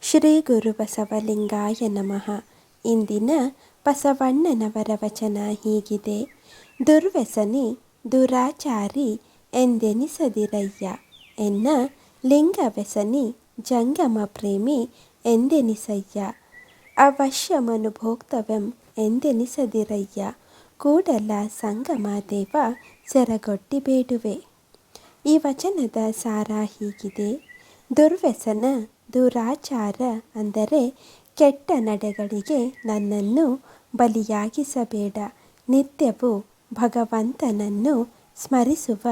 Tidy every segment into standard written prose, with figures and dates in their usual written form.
ಶ್ರೀ ಗುರು ಬಸವಲಿಂಗಾಯ ನಮಃ. ಇಂದಿನ ಬಸವಣ್ಣನವರ ವಚನ ಹೀಗಿದೆ: ದುರ್ವ್ಯಸನಿ ದುರಾಚಾರಿ ಎಂದೆನಿಸದಿರಯ್ಯ ಎನ್ನ ಲಿಂಗವ್ಯಸನಿ ಜಂಗಮ ಪ್ರೇಮಿ ಎಂದೆನಿಸಯ್ಯ. ಅವಶ್ಯಮನುಭೋಕ್ತವ್ಯಂ ಎಂದೆನಿಸದಿರಯ್ಯ ಕೂಡಲ ಸಂಗಮ ದೇವ ಸೆರಗೊಟ್ಟಿ ಬೇಡುವೆ. ಈ ವಚನದ ಸಾರ ಹೀಗಿದೆ: ದುರ್ವ್ಯಸನ ದುರಾಚಾರ ಅಂದರೆ ಕೆಟ್ಟ ನಡೆಗಳಿಗೆ ನನ್ನನ್ನು ಬಲಿಯಾಗಿಸಬೇಡ. ನಿತ್ಯವೂ ಭಗವಂತನನ್ನು ಸ್ಮರಿಸುವ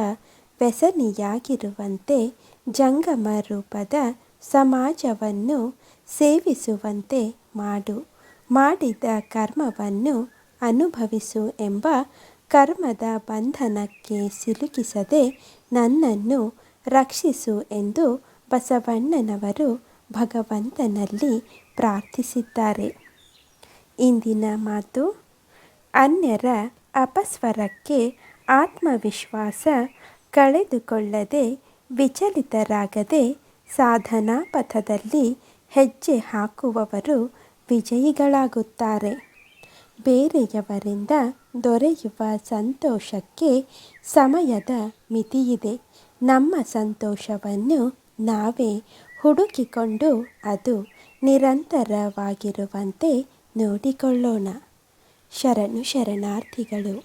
ವ್ಯಸನಿಯಾಗಿರುವಂತೆ, ಜಂಗಮ ರೂಪದ ಸಮಾಜವನ್ನು ಸೇವಿಸುವಂತೆ ಮಾಡು. ಮಾಡಿದ ಕರ್ಮವನ್ನು ಅನುಭವಿಸು ಎಂಬ ಕರ್ಮದ ಬಂಧನಕ್ಕೆ ಸಿಲುಕಿಸದೆ ನನ್ನನ್ನು ರಕ್ಷಿಸು ಎಂದು ಬಸವಣ್ಣನವರು ಭಗವಂತನಲ್ಲಿ ಪ್ರಾರ್ಥಿಸಿದ್ದಾರೆ. ಇಂದಿನ ಮಾತು: ಅನ್ಯರ ಅಪಸ್ವರಕ್ಕೆ ಆತ್ಮವಿಶ್ವಾಸ ಕಳೆದುಕೊಳ್ಳದೆ, ವಿಚಲಿತರಾಗದೆ ಸಾಧನಾ ಪಥದಲ್ಲಿ ಹೆಜ್ಜೆ ಹಾಕುವವರು ವಿಜಯಿಗಳಾಗುತ್ತಾರೆ. ಬೇರೆಯವರಿಂದ ದೊರೆಯುವ ಸಂತೋಷಕ್ಕೆ ಸಮಯದ ಮಿತಿಯಿದೆ. ನಮ್ಮ ಸಂತೋಷವನ್ನು ನಾವೇ ಹುಡುಕಿಕೊಂಡು ಅದು ನಿರಂತರವಾಗಿರುವಂತೆ ನೋಡಿಕೊಳ್ಳೋಣ. ಶರಣು ಶರಣಾರ್ಥಿಗಳು.